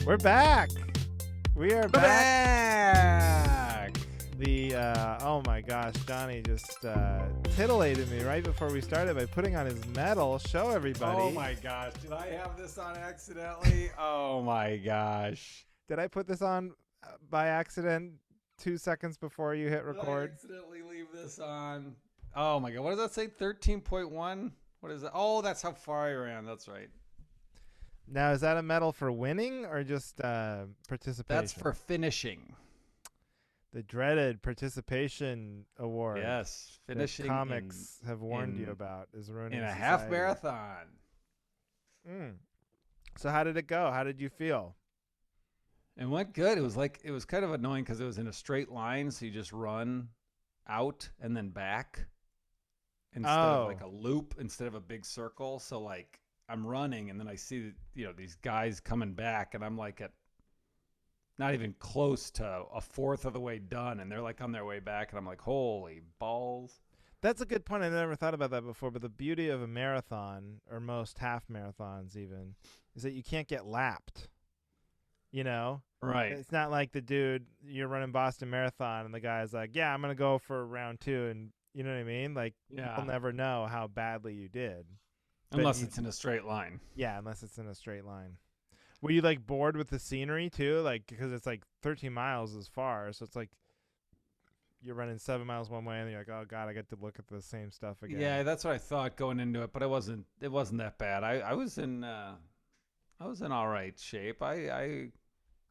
We're back. We are We're back. back. Oh my gosh, Johnny just titillated me right before we started by putting on his medal. Show everybody. Oh my gosh. Did I have this on accidentally? Oh my gosh. Did I put this on by accident 2 seconds before you hit record? Did I accidentally leave this on? Oh my god. What does that say? 13.1? What is that? Oh, that's how far I ran. That's right. Now, is that a medal for winning or just participation? That's for finishing. The dreaded participation award. Yes, finishing. That comics have warned you about is ruining in a society. half marathon. So how did it go? How did you feel? It went good. It was kind of annoying because it was in a straight line, so you just run out and then back instead of like a loop, instead of a big circle. So like I'm running and then I see these guys coming back and I'm like at not even close to a fourth of the way done, and they're like on their way back, and I'm like, holy balls. That's a good point. I never thought about that before, but the beauty of a marathon, or most half marathons even, is that you can't get lapped. Right. It's not like the dude, you're running Boston Marathon and the guy's like, yeah, I'm going to go for round 2. And you know what I mean? Like, you'll never know how badly you did. Unless it's in a straight line. Yeah, unless it's in a straight line. Were you like bored with the scenery too? Like, because it's like 13 miles is far. So it's like you're running 7 miles one way and you're like, oh God, I get to look at the same stuff again. Yeah, that's what I thought going into it, but it wasn't that bad. I was in all right shape. I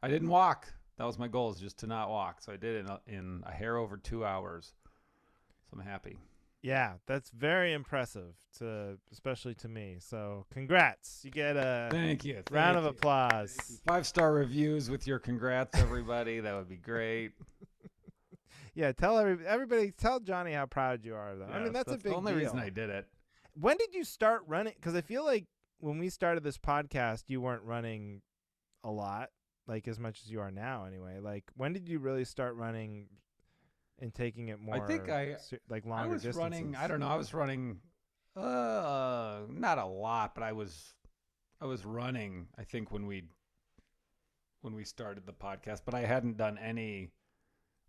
didn't walk. That was my goal, is just to not walk. So I did it in a hair over 2 hours. So I'm happy. Yeah, that's very impressive, especially to me. So congrats. You get a round of applause. 5-star reviews with your congrats, everybody. That would be great. Yeah, tell everybody, tell Johnny how proud you are, though. Yes, I mean, that's a big deal. the only reason I did it. When did you start running? Because I feel like when we started this podcast, you weren't running a lot, like as much as you are now anyway. Like, when did you really start running and taking it more, I think like longer distances? Running, I don't know, I was running not a lot, but I was running, I think, when we started the podcast, but I hadn't done any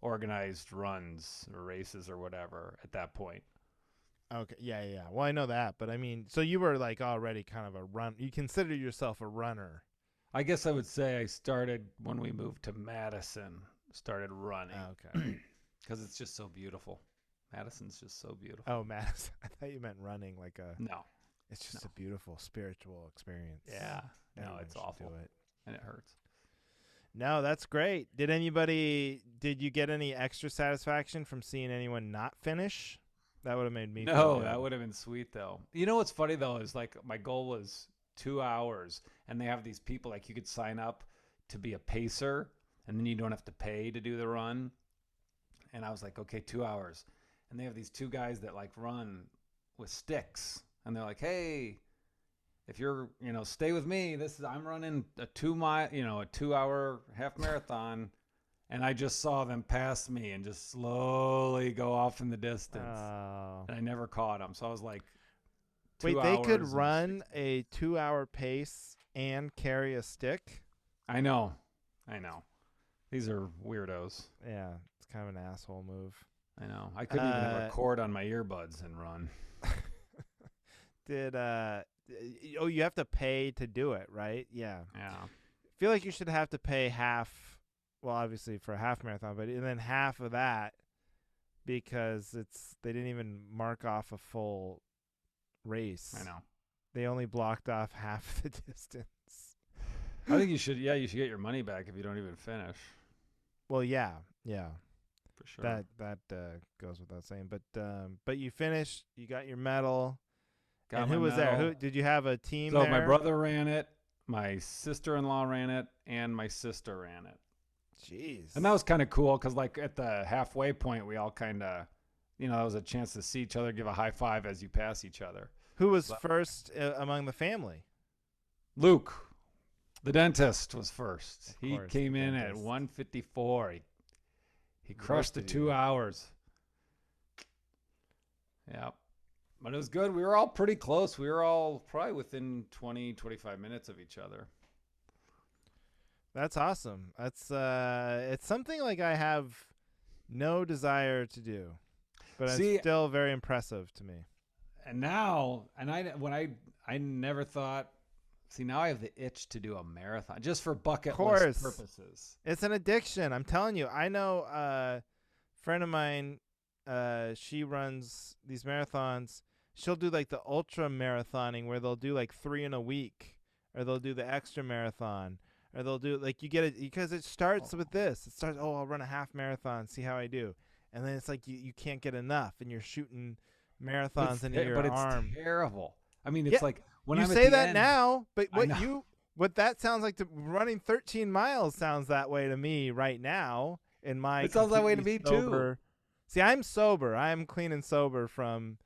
organized runs or races or whatever at that point. Okay, yeah. Well, I know that, but I mean, so you were like already kind of a run. You consider yourself a runner. I guess I would say I started when we moved to Madison, started running. Okay. Because it's just so beautiful. Madison's just so beautiful. Oh, Madison. I thought you meant running like a... No. It's just a beautiful spiritual experience. Yeah. Everyone no, it's awful. do it. And it hurts. No, that's great. Did you get any extra satisfaction from seeing anyone not finish? That would have made me feel good. That would have been sweet, though. You know what's funny, though, is like my goal was 2 hours, and they have these people, like you could sign up to be a pacer, and then you don't have to pay to do the run. And I was like, okay, 2 hours. And they have these two guys that like run with sticks. And they're like, hey, if you're, stay with me, I'm running a 2 hour half marathon. And I just saw them pass me and just slowly go off in the distance. Oh. And I never caught them. So I was like, wait, they could run a 2 hour pace and carry a stick? I know. These are weirdos. Yeah. Kind of an asshole move. I know. I couldn't even have a cord on my earbuds and run. You have to pay to do it, right? Yeah. Yeah. I feel like you should have to pay half, well, obviously for a half marathon, but and then half of that because they didn't even mark off a full race. I know. They only blocked off half the distance. I think you should get your money back if you don't even finish. Well, yeah. For sure. That goes without saying, but you finished. You got your medal. And who was there? Who did you have a team? So there? my brother ran it, my sister-in-law ran it, and my sister ran it. Jeez. And that was kind of cool because, like, at the halfway point, we all kind of, that was a chance to see each other, give a high five as you pass each other. Who was first among the family? Luke, the dentist, was first. He course, came in at 1:54. He crushed the 2 hours. Yeah. But it was good. We were all pretty close. We were all probably within 20, 25 minutes of each other. That's awesome. That's it's something like I have no desire to do, but it's See, still very impressive to me. and now, and I never thought. See, now I have the itch to do a marathon just for Of bucket list course, purposes. it's an addiction. I'm telling you. I know a friend of mine. She runs these marathons. She'll do like the ultra marathoning where they'll do like 3 in a week, or they'll do the extra marathon, or they'll do like you get it because it starts with this. It starts. Oh, I'll run a half marathon, see how I do, and then it's like you can't get enough, and you're shooting marathons into your But it's arm. terrible. I mean, Yeah, it's like when you I'm at say the that end. now, but I know. what that sounds like to running 13 miles sounds that way to me right now in my It sounds that way to completely me too. sober. See, I'm sober. I'm clean and sober from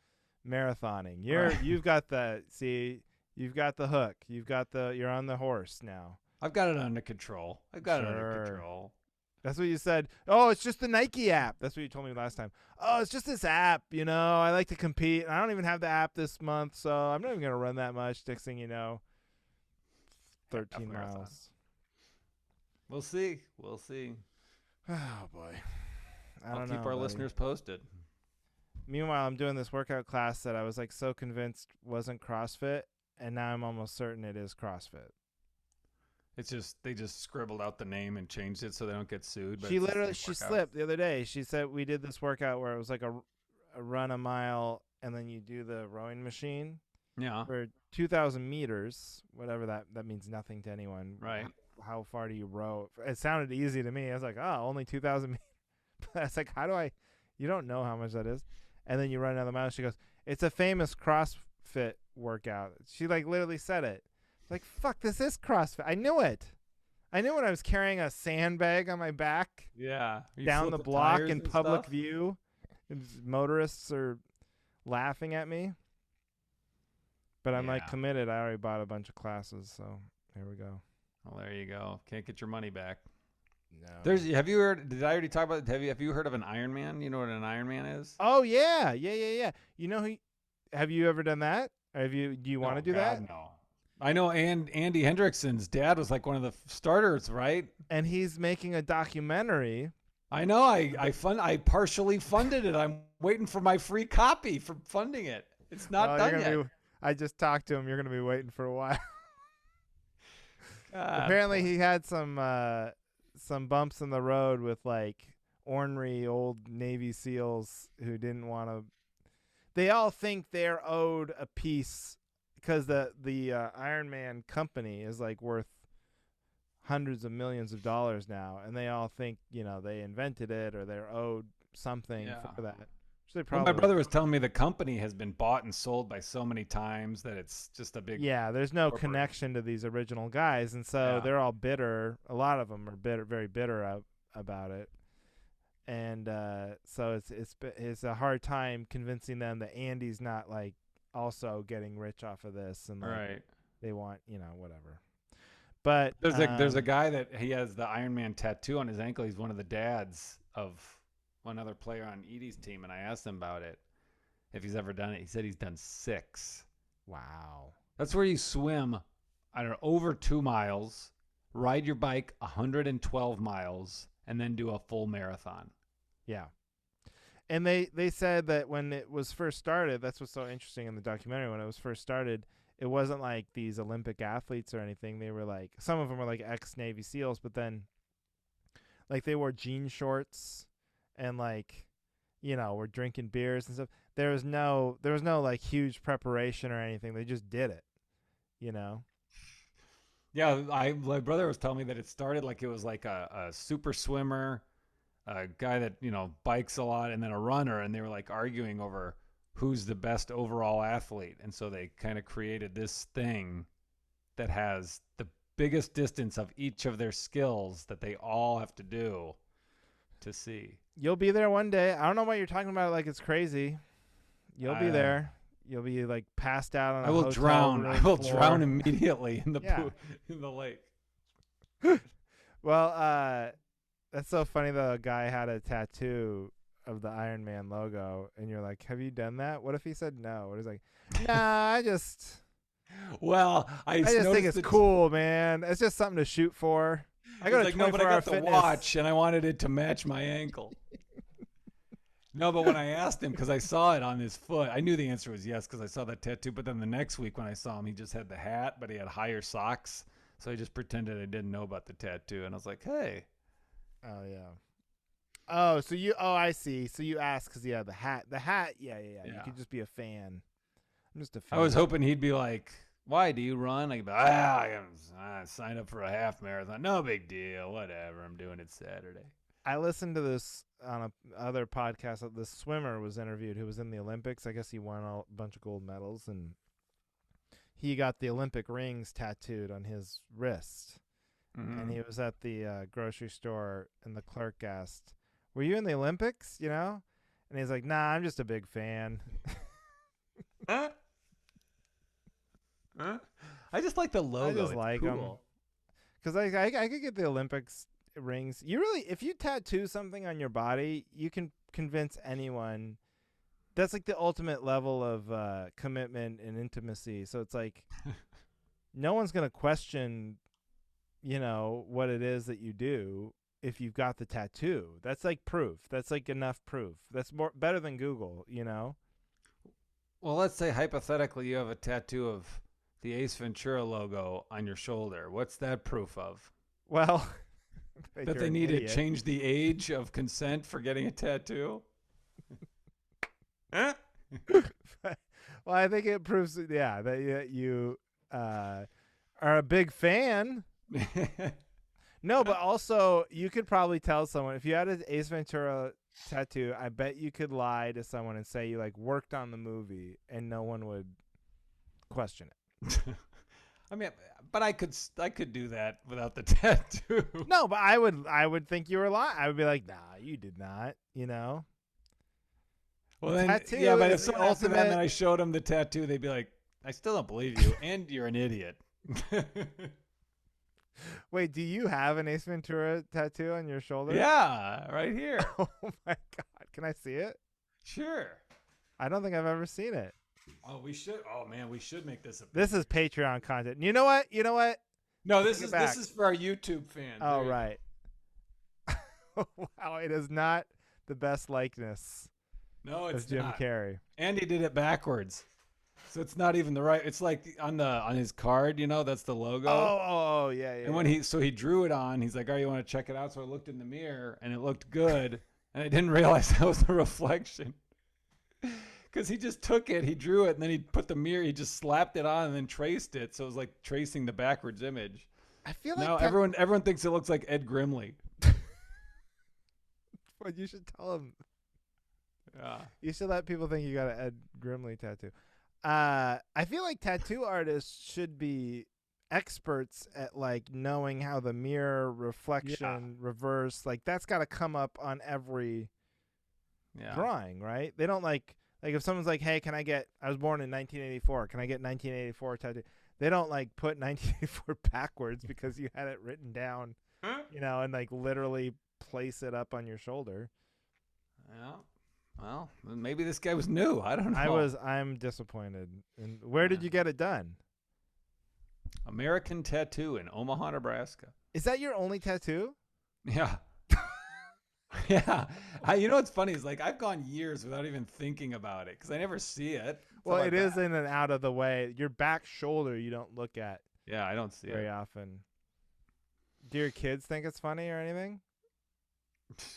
marathoning. Right. You've got the see, you've got the hook. You're on the horse now. I've got it under control. I've got it under Sure. control. That's what you said. Oh, it's just the Nike app. That's what you told me last time. Oh, it's just this app. I like to compete. I don't even have the app this month, so I'm not even gonna run that much. Next thing you know, Half 13 marathon. miles. We'll see. We'll see. Oh boy, I I'll don't keep know, our buddy. listeners posted. Meanwhile, I'm doing this workout class that I was like so convinced wasn't CrossFit, and now I'm almost certain it is CrossFit. It's just they just scribbled out the name and changed it so they don't get sued. But She it's the literally same she workout. slipped the other day. She said we did this workout where it was like a run a mile and then you do the rowing machine Yeah. for 2,000 meters, whatever that means nothing to anyone. Right. How far do you row? It sounded easy to me. I was like, oh, only 2,000 meters. I was like, how do I? You don't know how much that is. And then you run another mile. She goes, it's a famous CrossFit workout. She like literally said it. Like, fuck, this is CrossFit. I knew it. I knew when I was carrying a sandbag on my back Yeah. You down flip the the block tires in and public stuff? view. And motorists are laughing at me. But I'm like Yeah. committed. I already bought a bunch of classes, so here we go. Well, there you go. Can't get your money back. No. Have you heard? Did I already talk about? Have you heard of an Ironman? You know what an Ironman is? Oh yeah. You know who? Have you ever done that? Or do you want to do that? No. I know. And Andy Hendrickson's dad was like one of the starters, right? And he's making a documentary. I know. I partially funded it. I'm waiting for my free copy for funding it. It's not Well, done yet. I just talked to him. You're gonna be waiting for a while. God, Apparently, he had some bumps in the road with like ornery old Navy SEALs who didn't want to. They all think they're owed a piece because the Iron Man company is like worth hundreds of millions of dollars now, and they all think they invented it or they're owed something Yeah. for that. Which they Well, probably. my brother was telling me the company has been bought and sold by so many times that it's just a big. Yeah, there's no corporate. connection to these original guys, and so Yeah. they're all bitter. A lot of them are bitter, very bitter about it, and so it's a hard time convincing them that Andy's not like also getting rich off of this, and like, Right. they want whatever. But There's a guy that he has the Iron Man tattoo on his ankle. He's one of the dads of one other player on Edie's team, and I asked him about it, if he's ever done it. He said he's done 6. wow, That's where you swim, I don't know, over 2 miles, ride your bike 112 miles, and then do a full marathon. yeah. And they said that when it was first started, that's what's so interesting in the documentary. When it was first started, it wasn't like these Olympic athletes or anything. They were like, some of them were like ex-Navy SEALs, but then like they wore jean shorts and like, were drinking beers and stuff. There was no like huge preparation or anything. They just did it, Yeah, my brother was telling me that it started like it was like a super swimmer, a guy that bikes a lot, and then a runner, and they were like arguing over who's the best overall athlete, and so they kind of created this thing that has the biggest distance of each of their skills that they all have to do to see. You'll be there one day. I don't know why you're talking about it like it's crazy. You'll be Uh, there. You'll be like passed out on a I will hotel drown. room I will floor. drown immediately in the Yeah. in the lake. Well, that's so funny though. A guy had a tattoo of the Iron Man logo, and you're like, "Have you done that?" What if he said no? What is like, "Nah, I just Well, I think noticed it's that cool, man. It's just something to shoot for." I go He's to like, no, but I 24 Hour got the Fitness. watch and I wanted it to match my ankle. No, but when I asked him, because I saw it on his foot, I knew the answer was yes because I saw that tattoo. But then the next week when I saw him, he just had the hat, but he had higher socks. So I just pretended I didn't know about the tattoo. And I was like, hey. Oh, yeah. Oh, so you, oh, I see. So you asked because, yeah, the hat. Yeah. You Yeah. could just be a fan. I'm just a I fan. was hoping he'd be like, why do you run? I'd be like, I signed up for a half marathon. No big deal. Whatever. I'm doing it Saturday. I listened to this on a other podcast. This swimmer was interviewed who was in the Olympics. I guess he won a bunch of gold medals, and he got the Olympic rings tattooed on his wrist. Mm-hmm. And he was at the grocery store, and the clerk asked, "Were you in the Olympics?" You know, and he's like, "Nah, I'm just a big fan." Huh? I just like the logo. I just it's like cool. them because I could get the Olympics rings. You really, if you tattoo something on your body, you can convince anyone. That's like the ultimate level of commitment and intimacy. So it's like no one's gonna question, what it is that you do if you've got the tattoo. That's like proof. That's like enough proof. That's better than Google. Well, let's say hypothetically you have a tattoo of the Ace Ventura logo on your shoulder. What's that proof of? Well, that they need to change the age of consent for getting a tattoo? Huh? Well, I think it proves, that you are a big fan. No, but also you could probably tell someone if you had an Ace Ventura tattoo. I bet you could lie to someone and say you like worked on the movie, and no one would question it. I mean, but I could do that without the tattoo. No, but I would think you were lying. I would be like, nah, you did not. Well, then, tattoo yeah, but if is someone the asked them that and ultimate- I showed them the tattoo, they'd be like, I still don't believe you, and you're an idiot. Wait, do you have an Ace Ventura tattoo on your shoulder? Yeah, right here. Oh my God, can I see it? Sure. I don't think I've ever seen it. Oh, we should. Oh man, we should make this a. This is Patreon content. You know what? No, this Take it back. is for our YouTube fans. Oh, right. Wow, it is not the best likeness No, it's of Jim not. Carrey. And he did it backwards, so it's not even the right. It's like on his card, that's the logo. Oh, yeah. And when he drew it on, he's like, "Oh, you want to check it out?" So I looked in the mirror, and it looked good, and I didn't realize that was the reflection. Because he just took it, he drew it, and then he put the mirror, he just slapped it on and then traced it. So it was like tracing the backwards image. I feel like now everyone thinks it looks like Ed Grimley. Well, you should tell him. Yeah. You should let people think you got an Ed Grimley tattoo. I feel like tattoo artists should be experts at like knowing how the mirror reflection reverse, like that's got to come up on every drawing, right? They don't like if someone's like, hey, I was born in 1984, can I get 1984 tattoo? They don't like put 1984 backwards because you had it written down, and like literally place it up on your shoulder. Yeah. Well, maybe this guy was new. I don't know. I'm disappointed. And where did you get it done? American Tattoo in Omaha, Nebraska. Is that your only tattoo? Yeah. Yeah. What's funny is like I've gone years without even thinking about it because I never see it. Well, it is in and out of the way. Your back shoulder you don't look at. Yeah, I don't see it very often. Do your kids think it's funny or anything?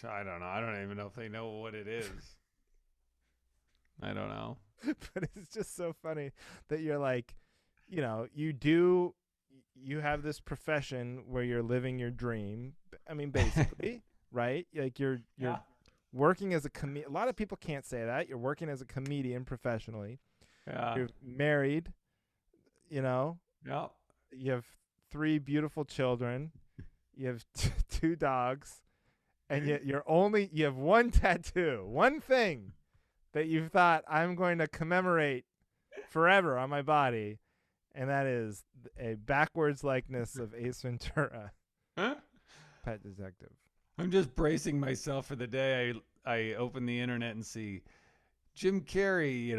I don't know. I don't even know if they know what it is. I don't know. But it's just so funny that you're like, you have this profession where you're living your dream. I mean, basically, right? Like you're working as a comedian. A lot of people can't say that. You're working as a comedian professionally. Yeah. You're married, Yeah. You have 3 beautiful children. You have 2 dogs. And yet you have one tattoo, one thing that you've thought I'm going to commemorate forever on my body. And that is a backwards likeness of Ace Ventura, Pet Detective. I'm just bracing myself for the day I open the internet and see Jim Carrey,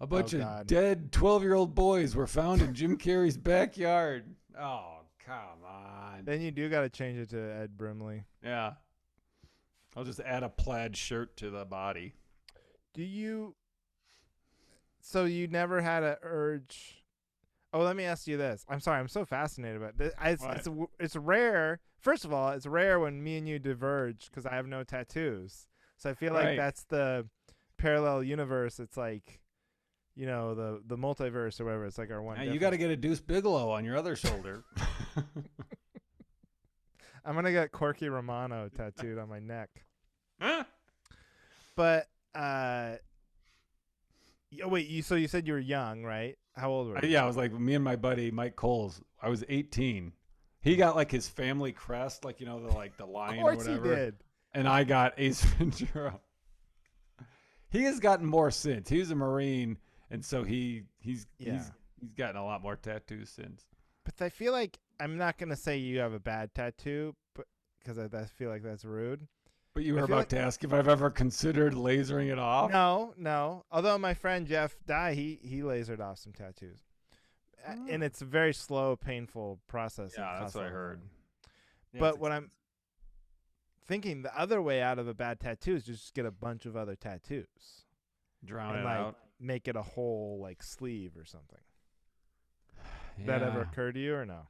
a bunch of dead 12-year-old boys were found in Jim Carrey's backyard. Oh, come on. Then you do got to change it to Ed Brimley. Yeah. I'll just add a plaid shirt to the body. Do you? So you never had an urge? Oh, let me ask you this. I'm sorry. I'm so fascinated about this. It's rare. First of all, it's rare when me and you diverge because I have no tattoos. So I feel like that's the parallel universe. It's like, the multiverse or whatever. It's like our one. You got to get a Deuce Bigelow on your other shoulder. I'm gonna get Corky Romano tattooed on my neck. Huh? But wait. So you said you were young, right? How old were you? Yeah, I was like me and my buddy Mike Coles. I was 18. He got like his family crest, like the lion or whatever. Of course he did. And I got Ace Ventura. He has gotten more since. He was a Marine, and so he's gotten a lot more tattoos since. But I feel like I'm not gonna say you have a bad tattoo, but because I feel like that's rude. But you were about to ask if I've ever considered lasering it off. No. Although my friend Jeff Dye, he lasered off some tattoos, and it's a very slow, painful process. Yeah, that's what I heard. But what I'm thinking, the other way out of a bad tattoo is just get a bunch of other tattoos, drown it out, make it a whole sleeve or something. Did that ever occur to you or no?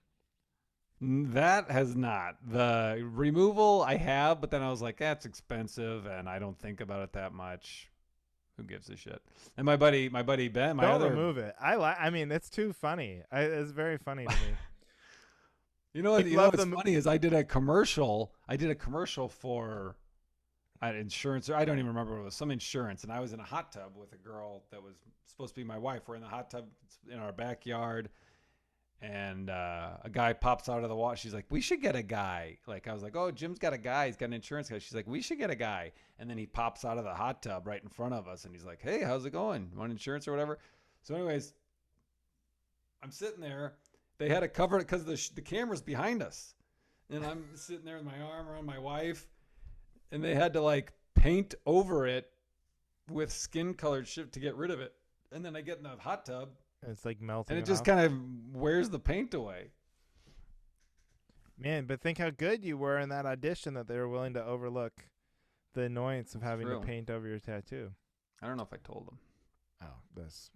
That has not. The removal I have, but then I was like, that's expensive, and I don't think about it that much. Who gives a shit? And my buddy Ben, don't remove it. I mean, it's too funny. It's very funny to me. What's funny is I did a commercial for insurance, or I don't even remember what it was, some insurance, and I was in a hot tub with a girl that was supposed to be my wife. We're in the hot tub in our backyard. And a guy pops out of the water. She's like, we should get a guy. I was like, oh, Jim's got a guy. He's got an insurance guy. She's like, we should get a guy. And then he pops out of the hot tub right in front of us. And he's like, hey, how's it going? Want insurance or whatever? So anyways, I'm sitting there. They had to cover it because the camera's behind us. And I'm sitting there with my arm around my wife. And they had to paint over it with skin colored shit to get rid of it. And then I get in the hot tub. It's melting. And it just kind of wears the paint away. Man, but think how good you were in that audition that they were willing to overlook the annoyance of having to paint over your tattoo. I don't know if I told them. Oh, that's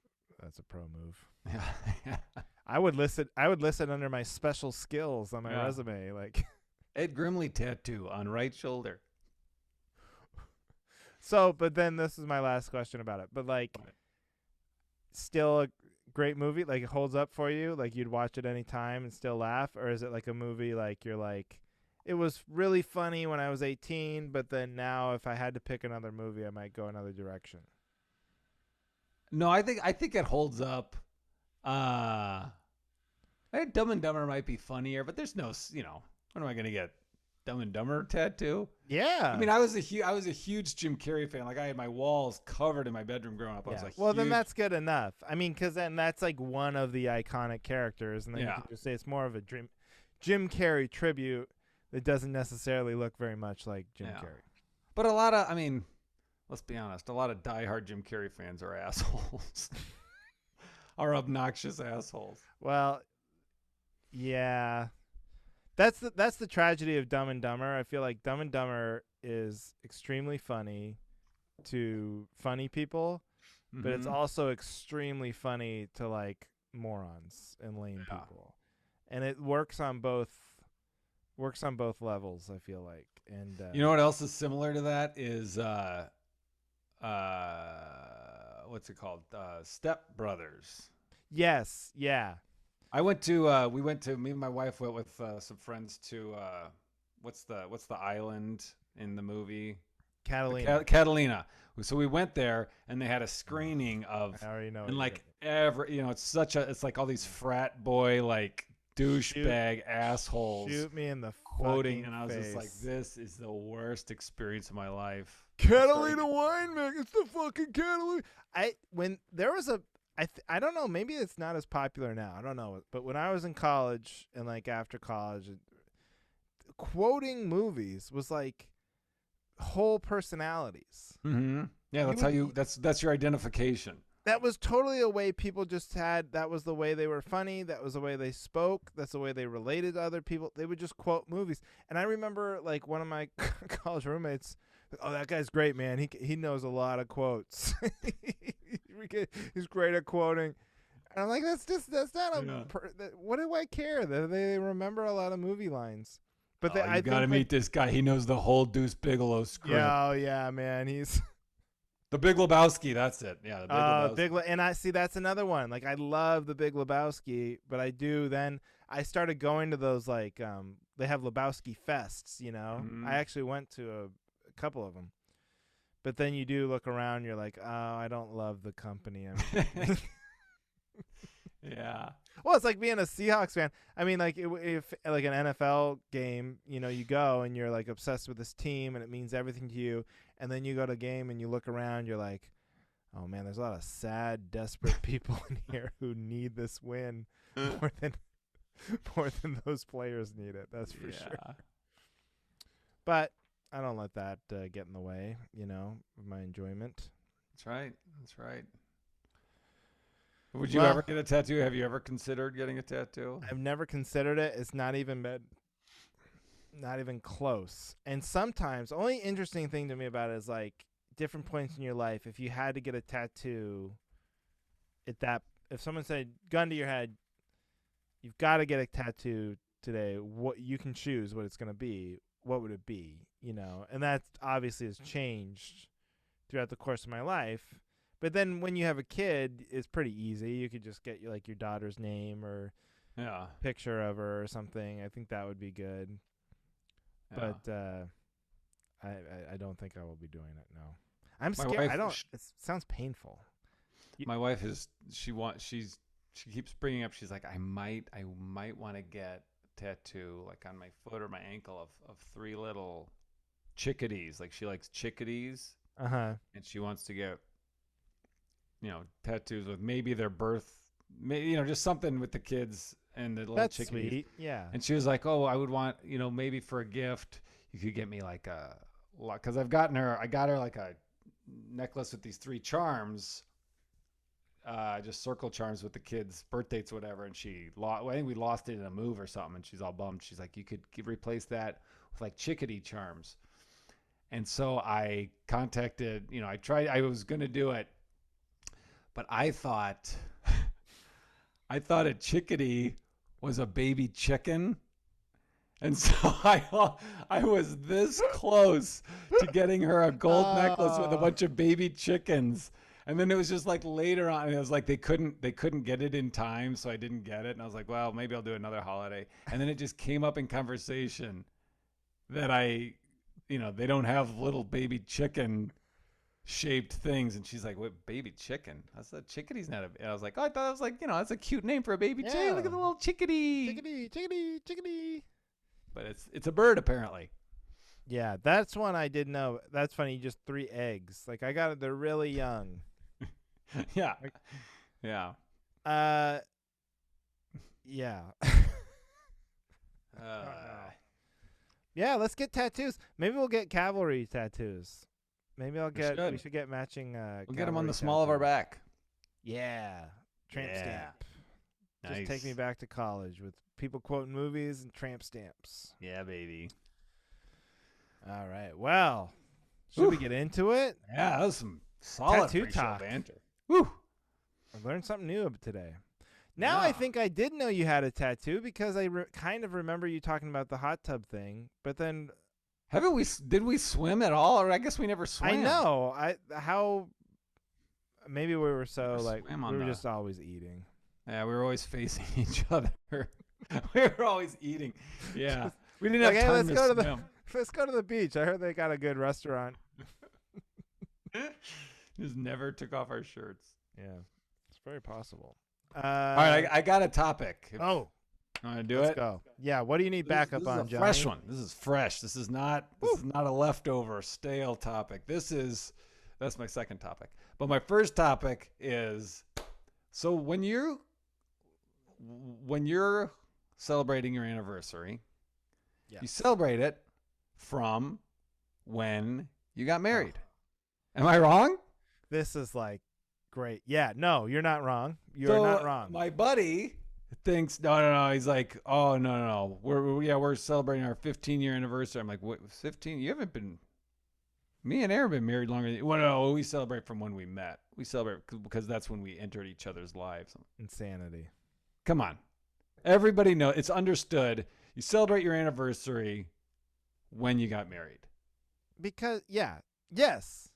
a pro move. Yeah. I would list it under my special skills on my resume. Ed Grimley tattoo on right shoulder. So, but then this is my last question about it. But still a great movie, it holds up for you, you'd watch it any time and still laugh, or is it a movie you're it was really funny when I was 18, but then now if I had to pick another movie I might go another direction? No, I think it holds up. Dumb and Dumber might be funnier, but there's no, when am I gonna get Dumb and Dumber tattoo? Yeah. I mean, I was a huge Jim Carrey fan. I had my walls covered in my bedroom growing up. I was well, then that's good enough. I mean, because then that's one of the iconic characters, and then you can just say it's more of a Jim Carrey tribute that doesn't necessarily look very much like Jim Carrey. But let's be honest, a lot of diehard Jim Carrey fans are assholes. Are obnoxious assholes. Well, yeah. That's the tragedy of Dumb and Dumber. I feel like Dumb and Dumber is extremely funny to funny people, but it's also extremely funny to morons and lame people, and it works on both levels. I feel like, and you know what else is similar to that is what's it called? Step Brothers. Yes, yeah. We me and my wife went with some friends to what's the island in the movie? Catalina. Catalina. So we went there and they had a screening of, I already know. And it's all these frat boy douchebag assholes. Shoot me in the quoting, and I was face. just like, this is the worst experience of my life. Catalina wine, man. It's the fucking Catalina. I don't know, maybe it's not as popular now. I don't know. But when I was in college and after college, quoting movies was whole personalities. Mm-hmm. Yeah, that's your identification. that was totally a way people just had. That was the way they were funny. That was the way they spoke. That's the way they related to other people. They would just quote movies. And I remember like one of my college roommates. Oh, that guy's great, man. He knows a lot of quotes. He's great at quoting. And I'm like, that's not a. Yeah. What do I care? They remember a lot of movie lines. But You got to meet this guy. He knows the whole Deuce Bigelow script. Yeah, oh yeah, man. He's The Big Lebowski. That's it. Yeah, the Big Lebowski. And I see that's another one. Like I love the Big Lebowski, but I started going to those like they have Lebowski fests. You know, I actually went to a couple of them. But then you do look around, you're like, oh, I don't love the company. Yeah. Well, it's like being a Seahawks fan. I mean, like if like an NFL game, you know, you go and you're like obsessed with this team and it means everything to you, and then you go to a game and you look around, you're like, oh man, there's a lot of sad, desperate people in here who need this win more than those players need it. That's for sure. But I don't let that get in the way, you know, of my enjoyment. That's right. That's right. Would you ever get a tattoo? Have you ever considered getting a tattoo? I've never considered it. It's not even close. And sometimes, the only interesting thing to me about it is like different points in your life. If you had to get a tattoo, if someone said, gun to your head, you've got to get a tattoo today. What you can choose what it's going to be. What would it be? You know, and that obviously has changed throughout the course of my life. But then when you have a kid, it's pretty easy. You could just get like your daughter's name or picture of her or something. I think that would be good. Yeah. But I don't think I will be doing it. No, I'm scared. It sounds painful. My wife she keeps bringing up. She's like, I might want to get a tattoo like on my foot or my ankle of 3 little chickadees. Like she likes chickadees. And she wants to get, you know, tattoos with maybe their birth, you know, just something with the kids and the little chickadees. That's sweet, yeah. And she was like, oh, I would want, you know, maybe for a gift, you could get me like because I got her like a necklace with these 3 charms, just circle charms with the kids' birth dates, whatever. And I think we lost it in a move or something. And she's all bummed. She's like, you could replace that with like chickadee charms. And so I contacted, you know, I was going to do it. But I thought a chickadee was a baby chicken. And so I was this close to getting her a gold necklace with a bunch of baby chickens. And then it was just like later on, it was like they couldn't get it in time, so I didn't get it. And I was like, well, maybe I'll do another holiday. And then it just came up in conversation that they don't have little baby chicken shaped things. And she's like, what, baby chicken? I said, chickadee's not and I was like, oh, I thought it was like, you know, that's a cute name for a baby chicken. Look at the little chickadee. Chickadee. But it's a bird apparently. Yeah, that's one I didn't know. That's funny. Just 3 eggs. Like I got it. They're really young. Yeah. Yeah. Yeah. Yeah, let's get tattoos. Maybe we'll get cavalry tattoos. Maybe we should get matching we'll get them on the small of our back. Yeah. Tramp stamp. Nice. Just take me back to college with people quoting movies and tramp stamps. Yeah, baby. All right. Well, should we get into it? Yeah, that was some solid tattoo talk. Banter. Woo! I learned something new today. Now I think I did know you had a tattoo because I kind of remember you talking about the hot tub thing, but then did we swim at all? Or I guess we never swam. I know. Maybe we were we were just always eating. Yeah, we were always facing each other. We were always eating. Yeah. We didn't have time to swim. Let's go to the beach. I heard they got a good restaurant. Just never took off our shirts. Yeah, it's very possible. All right, I got a topic. Want to do it? Let's go. Yeah, what do you need backup on, Johnny? Fresh one. This is fresh. This is not a leftover, stale topic. That's my second topic. But my first topic is, so when you're celebrating your anniversary, you celebrate it from when you got married. Am I wrong? This is like Great. Yeah. No, you're not wrong. You're So not wrong. my buddy thinks no. He's like, oh no. We're celebrating our 15-year anniversary. I'm like, what? 15? You haven't been. Me and Aaron have been married longer than. Well, no, we celebrate from when we met. We celebrate because that's when we entered each other's lives. Insanity. Come on, everybody knows. It's understood. You celebrate your anniversary when you got married. Because yes.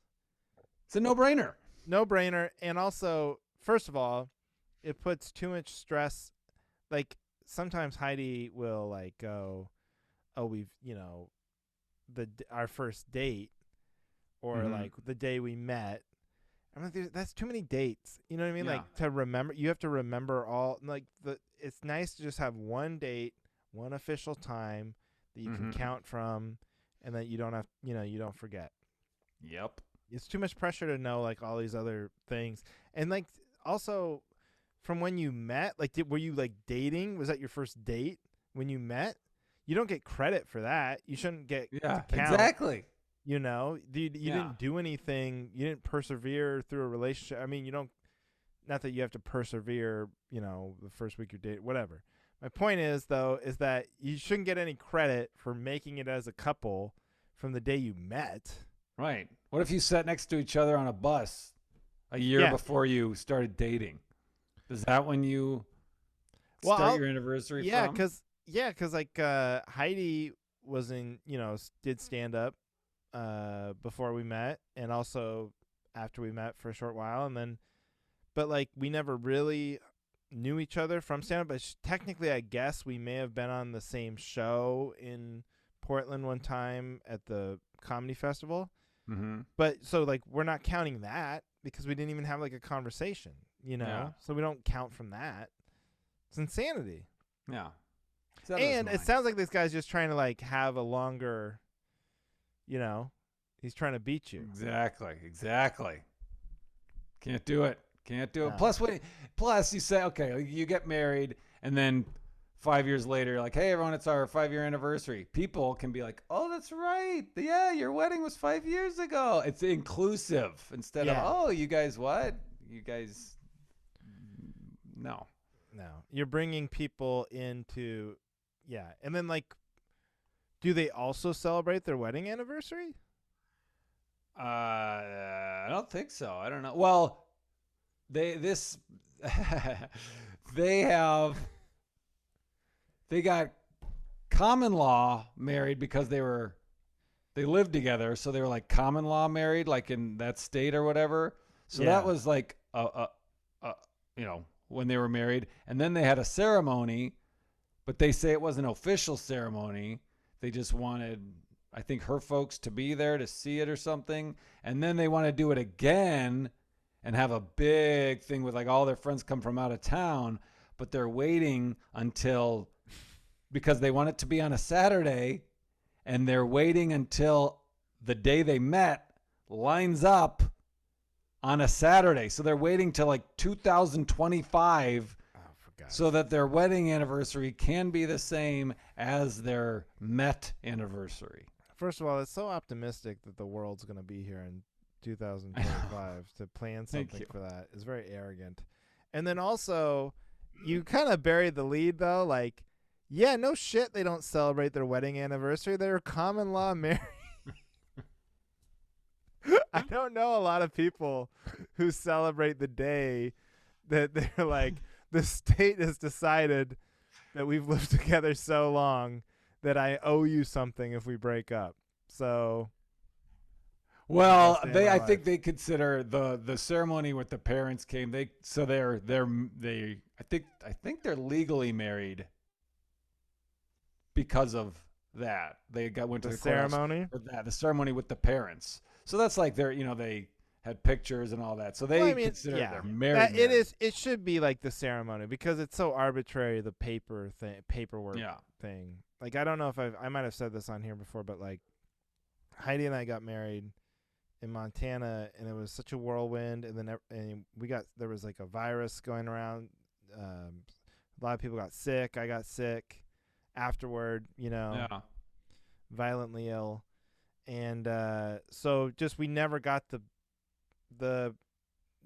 It's a no-brainer. No brainer. And also, first of all, it puts too much stress. Like sometimes Heidi will like go, oh, we've, our first date or like the day we met. I'm like, that's too many dates. You know what I mean? Yeah. Like to remember, you have to remember all like it's nice to just have one date, one official time that you can count from and that you don't have, you don't forget. Yep. It's too much pressure to know like all these other things. And like also from when you met, like were you like dating? Was that your first date when you met? You don't get credit for that. You shouldn't get to count, exactly. You didn't do anything. You didn't persevere through a relationship. I mean, you don't, not that you have to persevere, the first week you're dating, whatever. My point is though, is that you shouldn't get any credit for making it as a couple from the day you met. Right. What if you sat next to each other on a bus a year before you started dating? Is that when you start your anniversary yeah, from? Because like Heidi was in, did stand up before we met and also after we met for a short while. And then, but like we never really knew each other from stand up. But technically, I guess we may have been on the same show in Portland one time at the comedy festival. But so like we're not counting that because we didn't even have like a conversation, so we don't count from that. It's insanity. Yeah. And it sounds like this guy's just trying to like have a longer, he's trying to beat you. Exactly. Can't do it. No. Plus you say, okay, you get married and then 5 years later, you're like, hey, everyone, it's our 5-year anniversary. People can be like, oh, that's right. Yeah, your wedding was 5 years ago. It's inclusive instead of, oh, you guys what? You guys, no. You're bringing people into, And then, like, do they also celebrate their wedding anniversary? I don't think so. I don't know. Well, they got common law married because they lived together, so they were like common law married, like in that state or whatever. So that was like when they were married, and then they had a ceremony, but they say it wasn't an official ceremony. They just wanted, I think, her folks to be there to see it or something, and then they want to do it again and have a big thing with like all their friends come from out of town, but they're waiting until. Because they want it to be on a Saturday, and they're waiting until the day they met lines up on a Saturday. So they're waiting till like 2025 so that their wedding anniversary can be the same as their Met anniversary. First of all, it's so optimistic that the world's going to be here in 2025 to plan something for that. It's very arrogant. And then also, you kind of buried the lead, though, like, yeah, no shit, they don't celebrate their wedding anniversary. They're common law married. I don't know a lot of people who celebrate the day that they're like, the state has decided that we've lived together so long that I owe you something if we break up. So, well, I think they consider the ceremony with the parents came. I think they're legally married. Because of that, they went to the ceremony for that, the ceremony with the parents. So that's like they had pictures and all that. So they consider they're married. It should be like the ceremony because it's so arbitrary. The paperwork thing. Like I don't know if I might have said this on here before, but like Heidi and I got married in Montana, and it was such a whirlwind. And then there was like a virus going around. A lot of people got sick. I got sick. Afterward, violently ill, and so just we never got the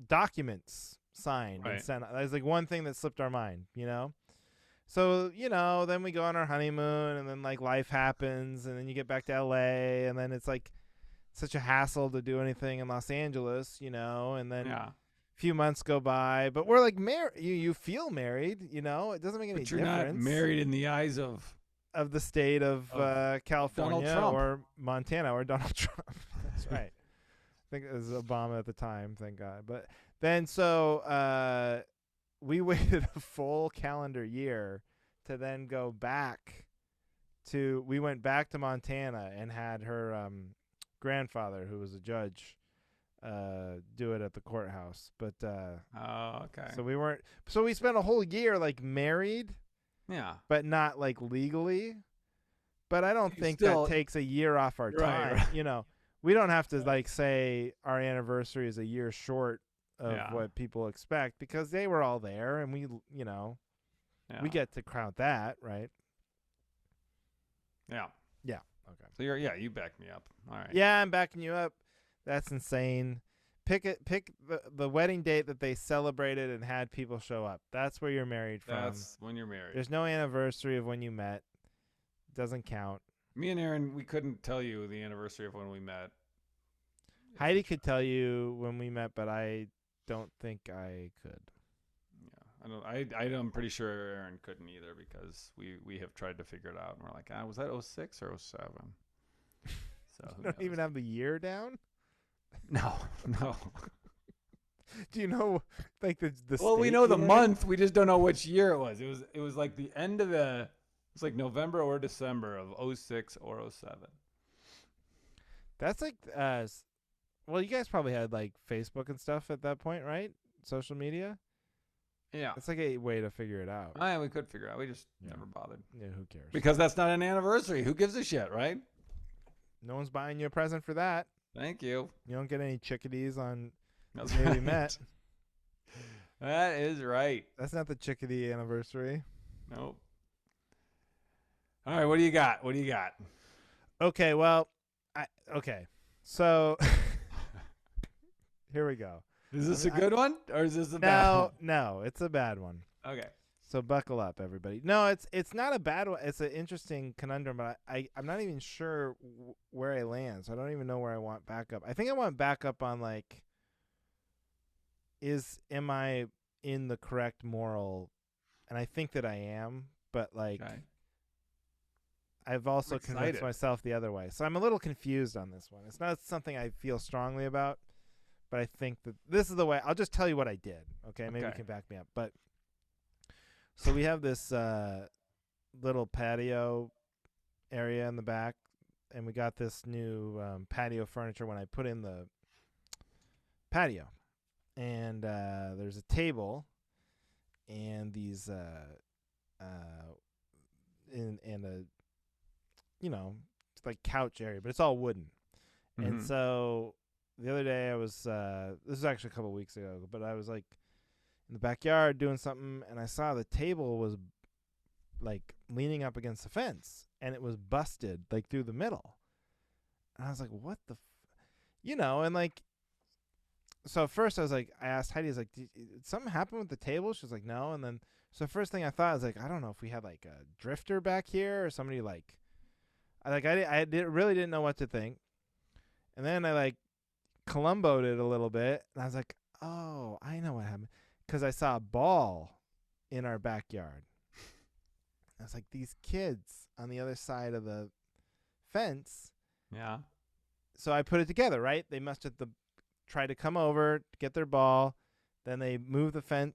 documents signed and Right. sent. That's like one thing that slipped our mind, you know. So then we go on our honeymoon, and then like life happens, and then you get back to L.A., and then it's like such a hassle to do anything in Los Angeles, and then Yeah. few months go by, but we're like married. You feel married, it doesn't make any But you're difference not married in the eyes of of the state of California Trump. or Montana or Donald Trump. That's right. I think it was Obama at the time, thank God. But then we waited a full calendar year to then go back we went back to Montana and had her grandfather, who was a judge, do it at the courthouse. But Oh, okay. so we spent a whole year like married, Yeah. but not like legally. But I don't You think still- that takes a year off our time. Right. We don't have to like say our anniversary is a year short of Yeah. what people expect, because they were all there, and we Yeah. we get to count that, right? Yeah. Yeah. Okay. So you back me up. All right. Yeah, I'm backing you up. That's insane. Pick the wedding date that they celebrated and had people show up. That's where you're married from. That's when you're married. There's no anniversary of when you met. Doesn't count. Me and Aaron, we couldn't tell you the anniversary of when we met. Heidi could tell you when we met, but I don't think I could. Yeah. I'm pretty sure Aaron couldn't either, because we have tried to figure it out, and we're like, was that 06 or 07? So You don't even have the year down? No. Do you know like the Well, we state know the year? month. We just don't know which year it was. It was like the end of it's like November or December of 06 or 07. That's like well, you guys probably had like Facebook and stuff at that point, right? Social media? Yeah. It's like a way to figure it out. Oh, yeah, we could figure it out. We just Yeah. never bothered. Yeah, who cares? Because that's not an anniversary. Who gives a shit, right? No one's buying you a present for that. Thank you. You don't get any chickadees on That's the day we right. met. That is right. That's not the chickadee anniversary. Nope. All right, what do you got? Okay, well, okay. So here we go. Is this a good one, or is this a bad one? No, it's a bad one. Okay. So buckle up, everybody. No, it's not a bad one. It's an interesting conundrum, but I'm not even sure where I land. So I don't even know where I want backup. I think I want backup on like, am I in the correct moral? And I think that I am, but like, Okay. I've also I'm convinced excited. myself the other way. So I'm a little confused on this one. It's not something I feel strongly about, but I think that this is the way. I'll just tell you what I did. Okay, maybe you Okay. can back me up. But so we have this little patio area in the back, and we got this new patio furniture when I put in the patio. And there's a table and these and a it's like couch area, but it's all wooden. And Mhm. so the other day I was this is actually a couple weeks ago, but I was like in the backyard doing something, and I saw the table was like leaning up against the fence, and it was busted like through the middle. And I was like, what the and like, so at first I was like, I asked Heidi, I was like, did something happen with the table? She was like, no. And then so first thing I thought was like, I don't know if we had like a drifter back here or somebody like really didn't know what to think. And then I like Columboed it a little bit, and I was like, oh, I know what happened, because I saw a ball in our backyard. I was like, these kids on the other side of the fence. Yeah. So I put it together, right? They must have tried to come over to get their ball. Then they moved the fence,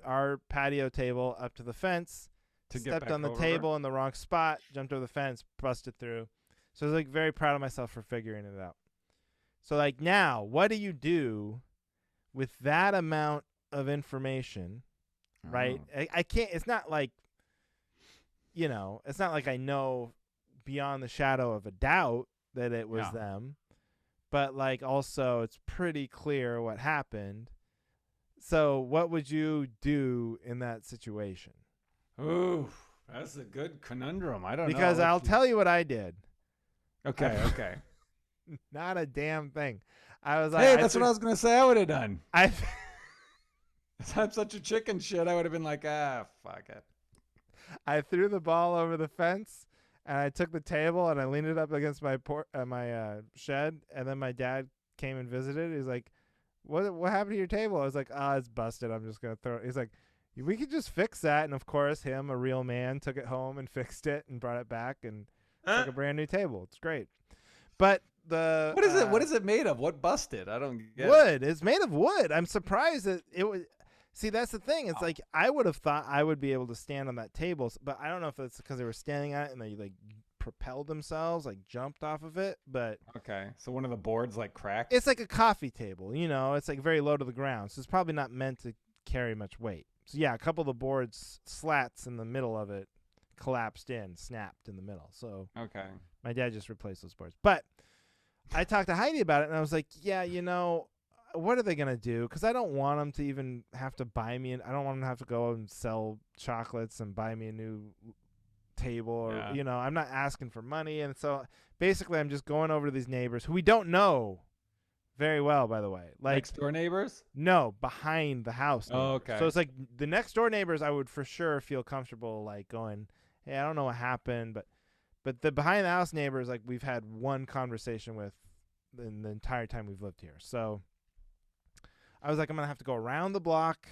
our patio table up to the fence, To get stepped back on the over? table in the wrong spot, jumped over the fence, busted through. So I was like very proud of myself for figuring it out. So like now, what do you do with that amount of information, right? Oh. I can't, it's not like, it's not like I know beyond the shadow of a doubt that it was Yeah. them, but like also it's pretty clear what happened. So what would you do in that situation? Ooh, that's a good conundrum. I don't know. Because I'll tell you what I did. Okay, okay. Not a damn thing. I was like, Hey, that's what I was gonna say. I would have done. I I'm such a chicken shit. I would have been like, fuck it. I threw the ball over the fence, and I took the table and I leaned it up against my shed. And then my dad came and visited. He's like, "What happened to your table?" I was like, "Oh, it's busted. I'm just gonna throw it." He's like, "We could just fix that." And of course, him, a real man, took it home and fixed it and brought it back, and it's like a brand new table. It's great. But the What is it? What is it made of? What busted? I don't get wood. It's made of wood. I'm surprised that it was. See, that's the thing. It's like I would have thought I would be able to stand on that table, but I don't know if it's because they were standing on it and they like propelled themselves, like jumped off of it. But Okay, so one of the boards like cracked. it's like a coffee table, it's like very low to the ground, so it's probably not meant to carry much weight. So yeah, a couple of the boards slats in the middle of it collapsed in, snapped in the middle. So Okay. my dad just replaced those boards. But I talked to Heidi about it, and I was like, yeah, what are they going to do? Because I don't want them to even have to buy me. I don't want them to have to go and sell chocolates and buy me a new table. Or, I'm not asking for money. And so basically I'm just going over to these neighbors who we don't know very well, by the way. Like Next door neighbors? No, behind the house neighbors. Oh, okay. So it's like the next door neighbors I would for sure feel comfortable like going, hey, I don't know what happened. But the behind the house neighbors, like we've had one conversation with in the entire time we've lived here. So I was like, I'm going to have to go around the block,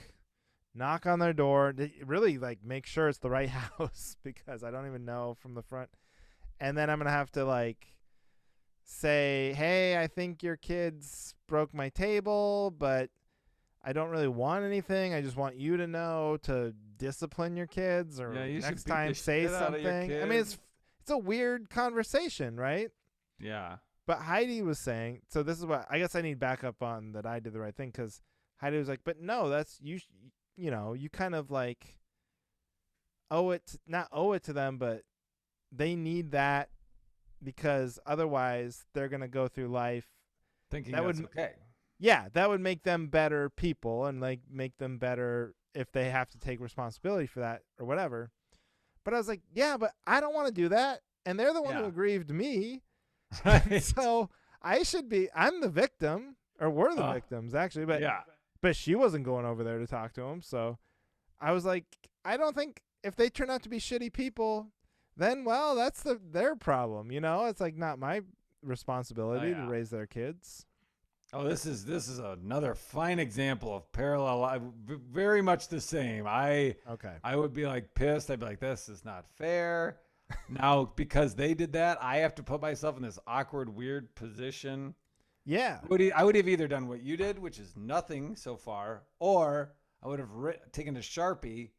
knock on their door, really like make sure it's the right house because I don't even know from the front. And then I'm going to have to like say, hey, I think your kids broke my table, but I don't really want anything. I just want you to know to discipline your kids or next time say something. I mean, it's a weird conversation, right? Yeah. But Heidi was saying, so this is what I guess I need backup on that I did the right thing because Heidi was like, but no, that's you kind of like not owe it to them, but they need that because otherwise they're going to go through life thinking that's okay. Yeah, that would make them better people and like make them better if they have to take responsibility for that or whatever. But I was like, yeah, but I don't want to do that. And they're the one who aggrieved me. Right. So I'm the victim, or we're the victims actually, but she wasn't going over there to talk to him. So I was like, I don't think if they turn out to be shitty people, then well, that's their problem. It's like not my responsibility to raise their kids. Oh, this is another fine example of parallel. Very much the same. I would be like pissed. I'd be like, this is not fair. Now, because they did that, I have to put myself in this awkward, weird position. Yeah. I would have either done what you did, which is nothing so far, or I would have taken a Sharpie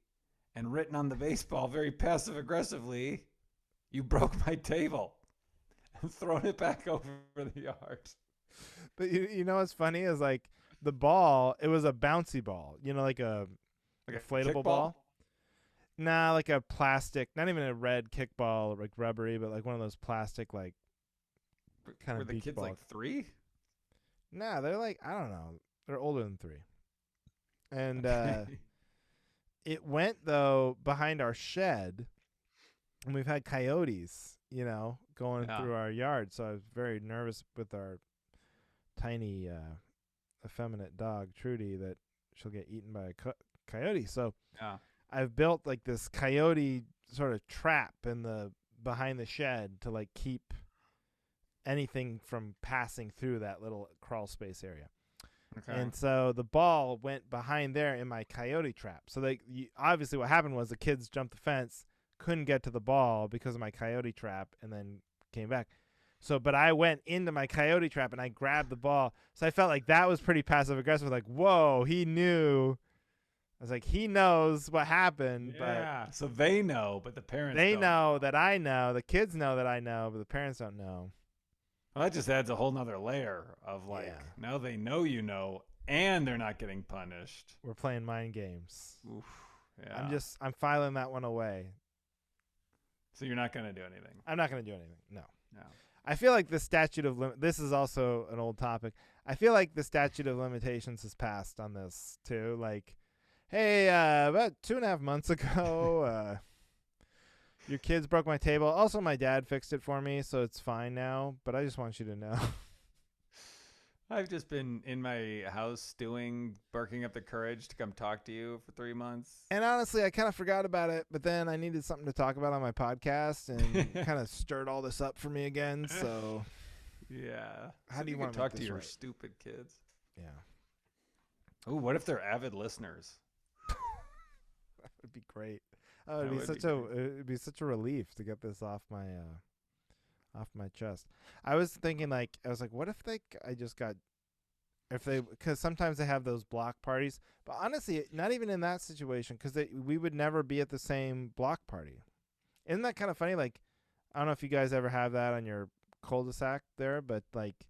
and written on the baseball very passive-aggressively, you broke my table, and thrown it back over the yard. But you know what's funny is like the ball, it was a bouncy ball, like a inflatable ball. Nah, like a plastic, not even a red kickball, like rubbery, but like one of those plastic, like kind of beach balls. Were the kids like 3? Nah, they're like, I don't know. They're older than 3. And it went, though, behind our shed, and we've had coyotes, going through our yard. So I was very nervous with our tiny, effeminate dog, Trudy, that she'll get eaten by a coyote. So I've built like this coyote sort of trap behind the shed to like keep anything from passing through that little crawl space area. Okay. And so the ball went behind there in my coyote trap. So obviously what happened was the kids jumped the fence, couldn't get to the ball because of my coyote trap, and then came back. So, but I went into my coyote trap and I grabbed the ball. So I felt like that was pretty passive aggressive. Like, whoa, he knew. I was like, he knows what happened. Yeah. But so they know, but the parents they don't know that I know. The kids know that I know, but the parents don't know. Well, that just adds a whole nother layer of like, now they know and they're not getting punished. We're playing mind games. Oof. Yeah. I'm filing that one away. So you're not going to do anything? I'm not going to do anything. No. I feel like the statute of this is also an old topic. I feel like the statute of limitations has passed on this too. Like, hey, about 2.5 months ago, your kids broke my table. Also, my dad fixed it for me, so it's fine now. But I just want you to know. I've just been in my house stewing, barking up the courage to come talk to you for 3 months. And honestly, I kind of forgot about it, but then I needed something to talk about on my podcast, and kind of stirred all this up for me again. So, yeah. How do you want to talk make to this your right? stupid kids? Yeah, Oh, what if they're avid listeners? that would be great. Oh, That would be it'd be such a relief to get this off my chest. I was thinking, like, what if because sometimes they have those block parties, but honestly, not even in that situation, because we would never be at the same block party. Isn't that kind of funny? Like, I don't know if you guys ever have that on your cul-de-sac there, but like,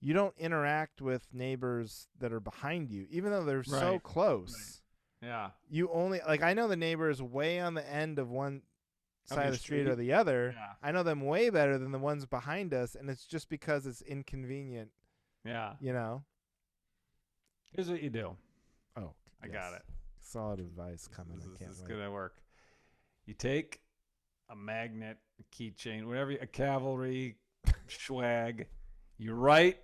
you don't interact with neighbors that are behind you, even though they're so Right. close. Yeah. You only, like, I know the neighbors way on the end of one side your of the street or street? the other. Yeah. I know them way better than the ones behind us, and it's just because it's inconvenient, Yeah. you know? Here's what you do. Oh, I got it. Solid advice coming. I can't This is wait. going to work. You take a magnet, a keychain, whatever, a cavalry swag. You write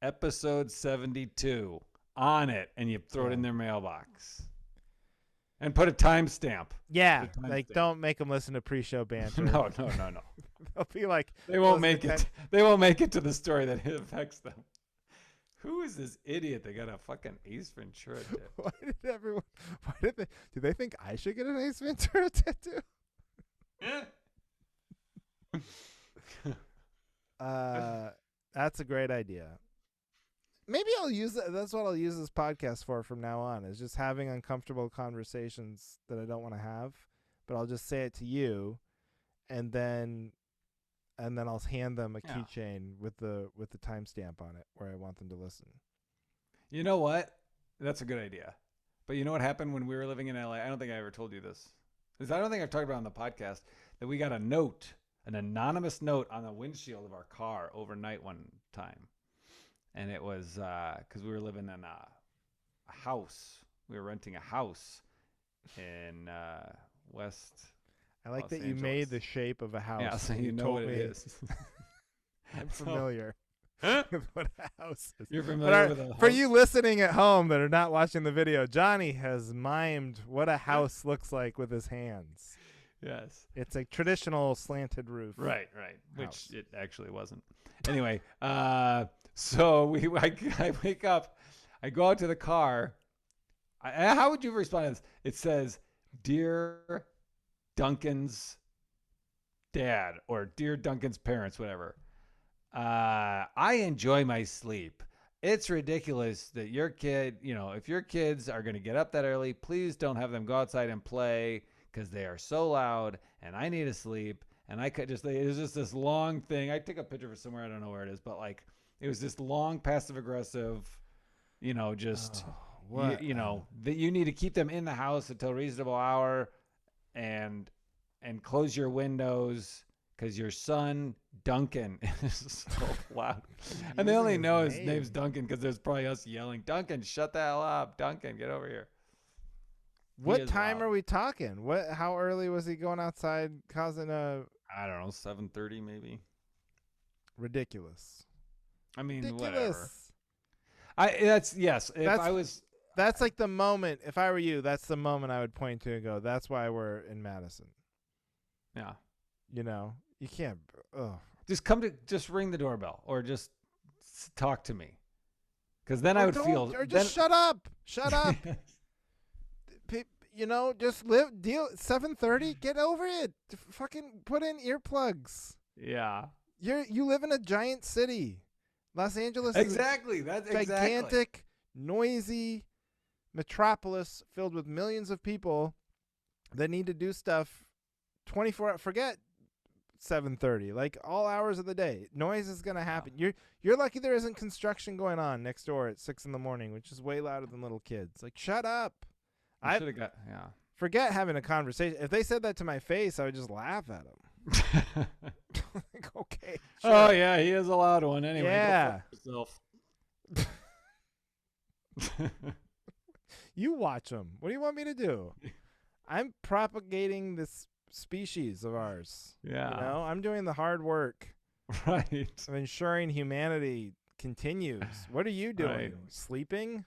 episode 72 on it, and you throw it in their mailbox. And put a timestamp. Yeah, The like, timestamp. don't make them listen to pre-show banter. No. They'll be like, They won't those make are it. They won't make it to the story that it affects them. Who is this idiot that got a fucking Ace Ventura tattoo? Why do they think I should get an Ace Ventura tattoo? That's a great idea. Maybe I'll use that. That's what I'll use this podcast for from now on, is just having uncomfortable conversations that I don't want to have, but I'll just say it to you, and then I'll hand them a keychain with the timestamp on it where I want them to listen. You know what? That's a good idea. But you know what happened when we were living in LA? I don't think I ever told you this. Because I don't think I've talked about it on the podcast, that we got a note, an anonymous note on the windshield of our car overnight one time. And it was because we were living in a house. We were renting a house in West. I like Los that you Angeles. made the shape of a house. Yeah, so and you know told what it me is. I'm familiar with what a house is. You're familiar But with a for house? you listening at home that are not watching the video, Johnny has mimed what a house looks like with his hands. Yes. It's a traditional slanted roof. Right. Which House. it actually wasn't. Anyway, so I wake up, I go out to the car. How would you respond to this? It says, "Dear Duncan's dad," or "Dear Duncan's parents," whatever. I enjoy my sleep. It's ridiculous that your kid, if your kids are going to get up that early, please don't have them go outside and play because they are so loud and I need to sleep. And it was just this long thing. I took a picture of it somewhere. I don't know where it is, but like, it was this long passive aggressive, that you need to keep them in the house until a reasonable hour and close your windows because your son, Duncan, is so loud. And they only know his name's Duncan because there's probably us yelling, "Duncan, shut the hell up. Duncan, get over here." What time are we talking? How early was he going outside causing a... I don't know, 7:30 maybe. Ridiculous. I mean, Ridiculous. whatever. That's like the moment, if I were you, that's the moment I would point to and go, that's why we're in Madison. Yeah. You can't... Just ring the doorbell or just talk to me. Because then I would feel... Or just shut up. Shut up. Just deal 7:30. Get over it. Fucking put in earplugs. Yeah. You live in a giant city. Los Angeles Exactly. is That's a gigantic, noisy metropolis filled with millions of people that need to do stuff 24 hours. Forget 7:30. Like, all hours of the day, noise is gonna happen. You're lucky there isn't construction going on next door at 6 a.m, which is way louder than little kids. Like, shut up. I should have got Forget having a conversation. If they said that to my face, I would just laugh at them. Like, okay. Sure. Oh yeah, he is a loud one. Anyway, Yeah. go fuck yourself. You watch them. What do you want me to do? I'm propagating this species of ours. Yeah. I'm doing the hard work Right. of ensuring humanity continues. What are you doing? Right. Sleeping?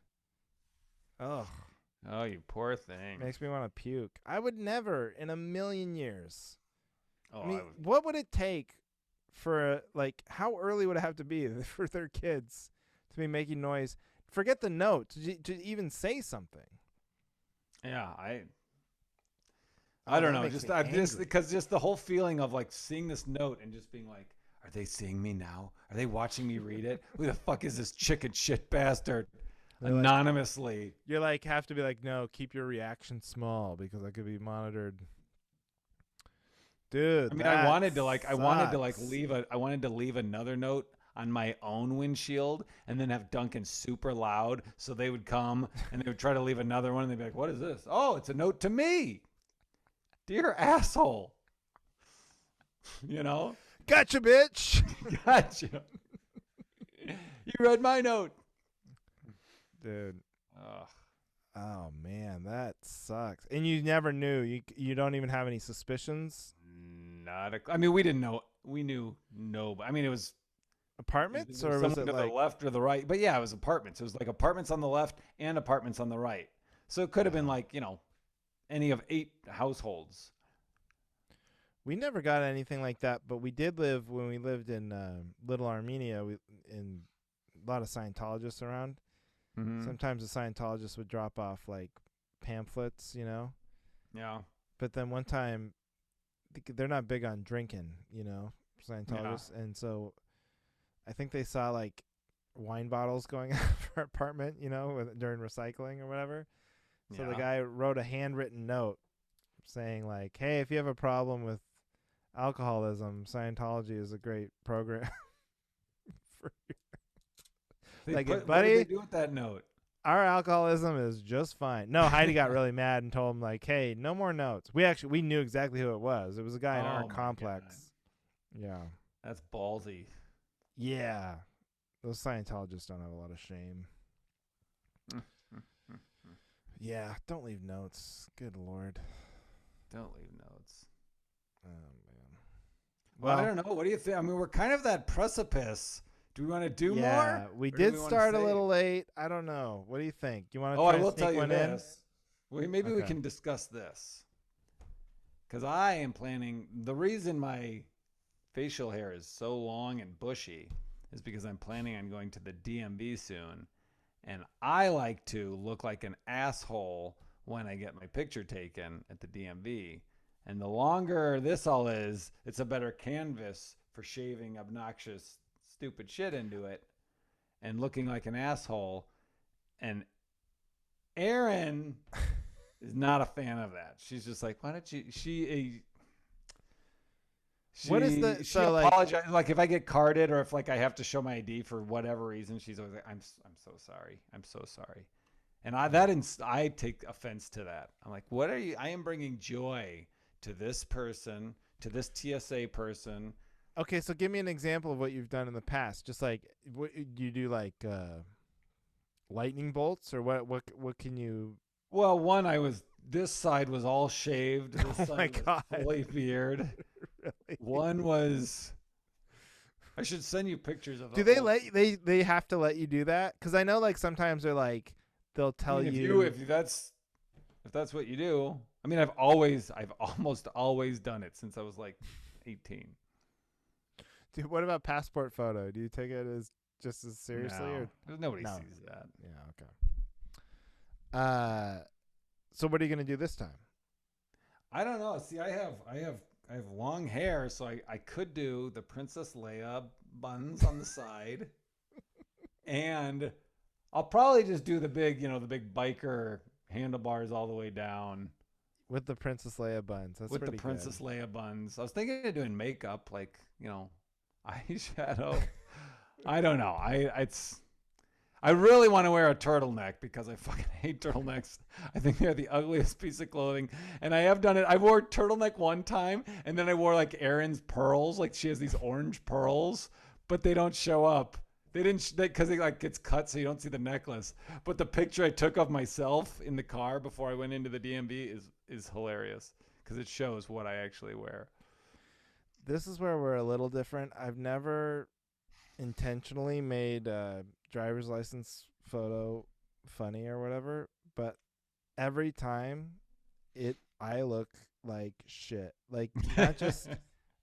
Ugh. Oh, you poor thing. Makes me want to puke. I would never in a million years. Oh, I mean, what would it take for, like, how early would it have to be for their kids to be making noise? Forget the note, to even say something. yeah, I don't know. Just because just the whole feeling of like seeing this note and just being like, are they seeing me now? Are they watching me read it? Who the fuck is this chicken shit bastard? They're Anonymously. Like, you're like, have to be like, no, keep your reaction small because I could be monitored. Dude, I mean, I wanted to leave another note on my own windshield and then have Duncan super loud so they would come and they would try to leave another one and they'd be like, what is this? Oh, it's a note to me. Dear asshole. You know? Gotcha, bitch. Gotcha. You read my note. Dude. Ugh. Oh, man, that sucks. And you never knew. You don't even have any suspicions? I mean, we didn't know. We knew no. I mean, it was apartments, or was it to like the left or the right? But yeah, it was apartments. It was like apartments on the left and apartments on the right. So it could have been like, any of 8 households. We never got anything like that, but we did live when we lived in Little Armenia. In a lot of Scientologists around. Mm-hmm. Sometimes the Scientologists would drop off like pamphlets, Yeah. But then one time, they're not big on drinking, Scientologists, and so I think they saw like wine bottles going out of our apartment, during recycling or whatever. So the guy wrote a handwritten note saying like, "Hey, if you have a problem with alcoholism, Scientology is a great program for you." Buddy, what did they do with that note? Our alcoholism is just fine. No, Heidi got really mad and told him like, "Hey, no more notes." We knew exactly who it was. It was a guy in our complex. God. Yeah. That's ballsy. Yeah. Those Scientologists don't have a lot of shame. Yeah, don't leave notes. Good Lord. Don't leave notes. Oh, man. Well, I don't know. What do you think? I mean, we're kind of that precipice. Do we want to do more? Yeah, we did start a little late. I don't know. What do you think? You want to try to sneak one in? Well, maybe we can discuss this. Because I am planning. The reason my facial hair is so long and bushy is because I'm planning on going to the DMV soon. And I like to look like an asshole when I get my picture taken at the DMV. And the longer this all is, it's a better canvas for shaving obnoxious, stupid shit into it and looking like an asshole. And Erin is not a fan of that. She's just like, why don't you? What is the she apologizes like if I get carded or if like I have to show my ID for whatever reason, she's always like, I'm so sorry. I'm so sorry. And I take offense to that. I'm like, what are you? I am bringing joy to this person, to this TSA person. Okay, so give me an example of what you've done in the past. Just like, what do you do? Like lightning bolts, or what can you? Well, this side was all shaved. This side was fully beard. Really? One was. I should send you pictures of. Do they have to let you do that? Because I know like sometimes they'll tell you if that's what you do. I mean, I've almost always done it since I was like 18. Dude, what about passport photo? Do you take it as just as seriously? No, or nobody sees that. Yeah. Okay. So what are you gonna do this time? I don't know. See, I have long hair, so I could do the Princess Leia buns on the side, and I'll probably just do the big biker handlebars all the way down. With the Princess Leia buns. That's with pretty the Princess good. Leia buns. I was thinking of doing makeup, like, eyeshadow. I don't know. I really want to wear a turtleneck because I fucking hate turtlenecks. I think they're the ugliest piece of clothing. And I have done it. I wore turtleneck one time, and then I wore like Erin's pearls. Like she has these orange pearls, but they don't show up. They didn't because it like gets cut so you don't see the necklace. But the picture I took of myself in the car before I went into the DMV is hilarious because it shows what I actually wear. This is where we're a little different. I've never intentionally made driver's license photo funny or whatever, but every time I look like shit. Like not just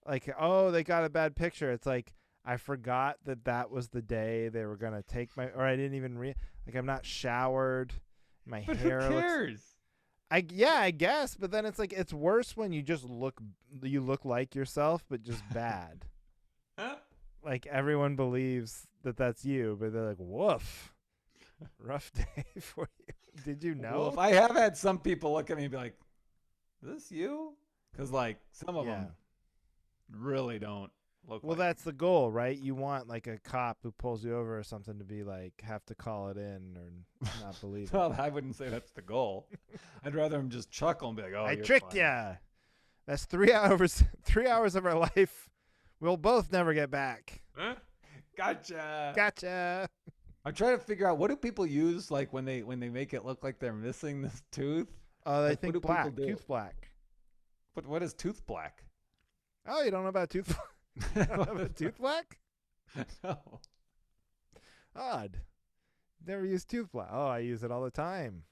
like, oh, they got a bad picture. It's like I forgot that was the day they were gonna take my, or I didn't even like I'm not showered. My But hair who looks. cares? I guess, but then it's like it's worse when you just look like yourself, but just bad. Huh? Like everyone believes that that's you, but they're like, woof, rough day for you. Did you know? Well, if I have had some people look at me and be like, "Is this you?" Because like some of Yeah. them really don't look. Well, like that's the goal, right? You want like a cop who pulls you over or something to be like, have to call it in or not believe it. Well, I wouldn't say that's the goal. I'd rather him just chuckle and be like, "Oh, I you're tricked fine." ya. That's 3 hours. 3 hours of our life. We'll both never get back. Huh? Gotcha. Gotcha. I'm trying to figure out what do people use like when they make it look like they're missing this tooth. Oh, they Like, what think do black. people do? Tooth black. But what is tooth black? Oh, you don't know about tooth? You don't know about tooth black? No. Odd. Never used tooth black. Oh, I use it all the time.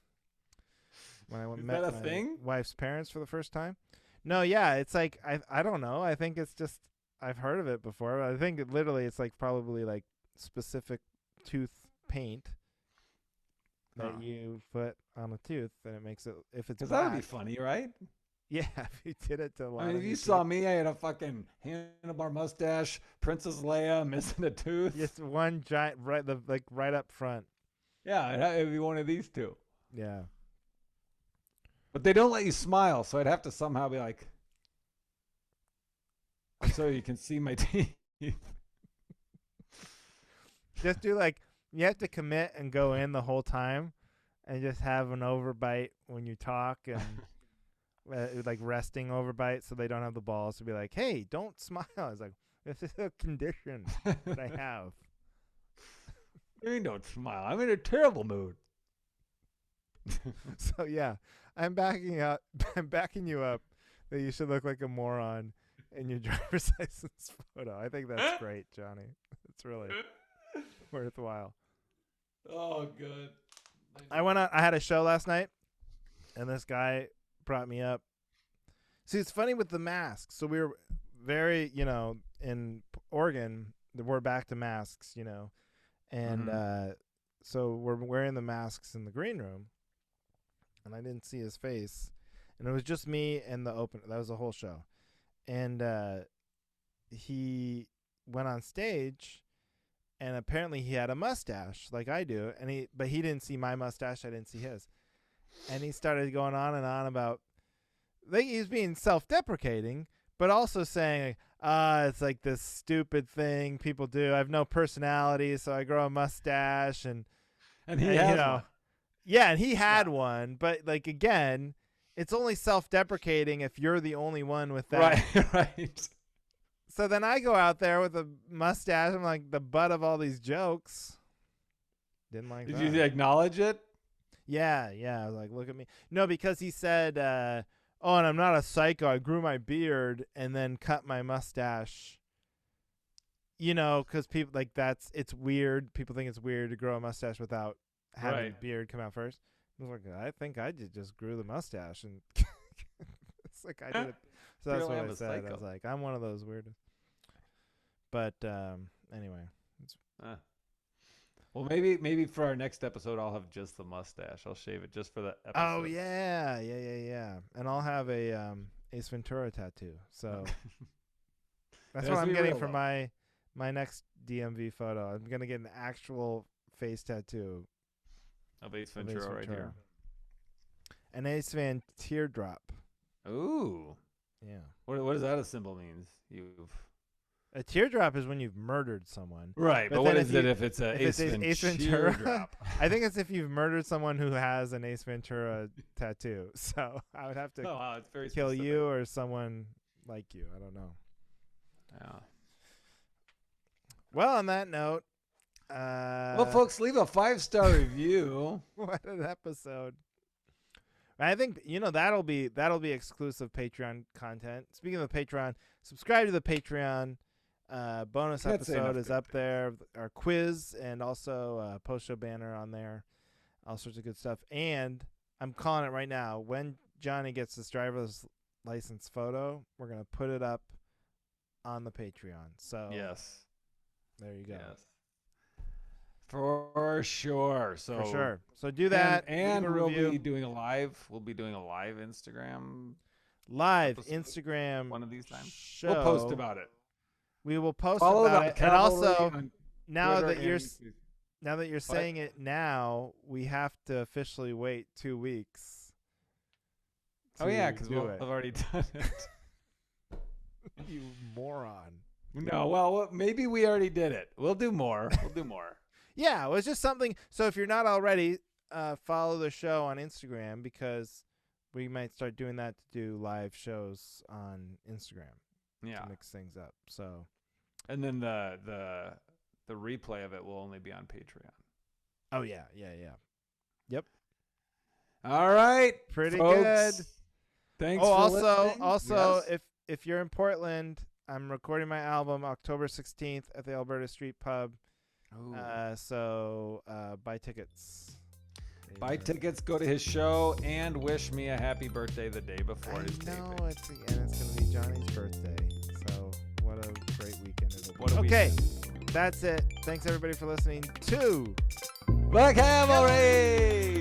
When I Is met that a my thing? wife's parents for the first time. No, yeah, it's like I don't know. I think it's just I've heard of it before. But I think literally it's like probably like specific tooth paint that you put on a tooth, and it makes it if it's Because black. that would be funny, right? Yeah, if you did it to a lot I mean, of if you your saw teeth. me, I had a fucking handlebar mustache, Princess Leia missing a tooth. Just one giant right up front. Yeah, it'd be one of these two. Yeah. But they don't let you smile, so I'd have to somehow be like, so you can see my teeth. Just do like you have to commit and go in the whole time, and just have an overbite when you talk and like resting overbite, so they don't have the balls to be like, "Hey, don't smile." It's like this is a condition that I have. You don't smile. I'm in a terrible mood. So yeah, I'm backing up. I'm backing you up that you should look like a moron in your driver's license photo. I think that's great, Johnny. It's really worthwhile. Oh, good. I went out. I had a show last night, and this guy brought me up. See, it's funny with the masks. So we were very, in Oregon, we're back to masks, and so we're wearing the masks in the green room, and I didn't see his face, and it was just me and the opener. That was the whole show, and he went on stage. And apparently he had a mustache like I do, but he didn't see my mustache. I didn't see his, and he started going on and on about. He's being self-deprecating, but also saying, it's like this stupid thing people do. I have no personality, so I grow a mustache, and he has one. Yeah, and he had one, but like again, it's only self-deprecating if you're the only one with that. Right, right. So then I go out there with a mustache. I'm like the butt of all these jokes. Didn't like that. Did you acknowledge it? Yeah. I was like, look at me. No, because he said, and I'm not a psycho. I grew my beard and then cut my mustache. Because people like it's weird. People think it's weird to grow a mustache without having a beard come out first. I was like, I think I just grew the mustache, and it's like I did it. So that's what I said. Psycho. I was like, I'm one of those weirdos. But anyway. Well, maybe for our next episode, I'll have just the mustache. I'll shave it just for the episode. Oh, yeah. And I'll have a Ace Ventura tattoo. So that's what I'm getting for my next DMV photo. I'm going to get an actual face tattoo. Of Ace Ventura right here. An Ace Van teardrop. Ooh. Yeah. What does that a symbol means? A teardrop is when you've murdered someone. Right, but what is it if it's a Ace Ventura teardrop? I think it's if you've murdered someone who has an Ace Ventura tattoo. So I would have to it's very kill specific. you or someone like you. I don't know. Yeah. Well, on that note, well, folks, leave a 5-star review. What an episode! I think that'll be exclusive Patreon content. Speaking of the Patreon, subscribe to the Patreon. Bonus Can't say enough episode is good up things. there. Our quiz and also post-show banner on there. All sorts of good stuff. And I'm calling it right now. When Johnny gets his driver's license photo, we're going to put it up on the Patreon. So Yes. there you go. Yes. For sure. So For sure. So do that. And leave a we'll review. be doing a live. We'll be doing a live Instagram live episode Instagram one of these times. show. We'll post about it. We will post Follow about the it. And Cavalry also, on now Twitter that you're and- now that you're saying it now, we have to officially wait 2 weeks. Oh yeah, to because do we'll it. have already done it. You moron. No, well, maybe we already did it. We'll do more. We'll do more. Yeah, it was just something. So if you're not already, follow the show on Instagram because we might start doing that to do live shows on Instagram Yeah, to mix things up. So and then the replay of it will only be on Patreon. oh yeah. All right, Pretty folks. good. Thanks. Oh, for also, listening. if you're in Portland, I'm recording my album October 16th at the Alberta Street Pub. Yes. So buy tickets. Buy tickets, go to his show, and wish me a happy birthday the day before his No, taping. it's gonna be Johnny's birthday. So what a great weekend it'll be. What a Okay, weekend. that's it. Thanks everybody for listening to The Cavalry!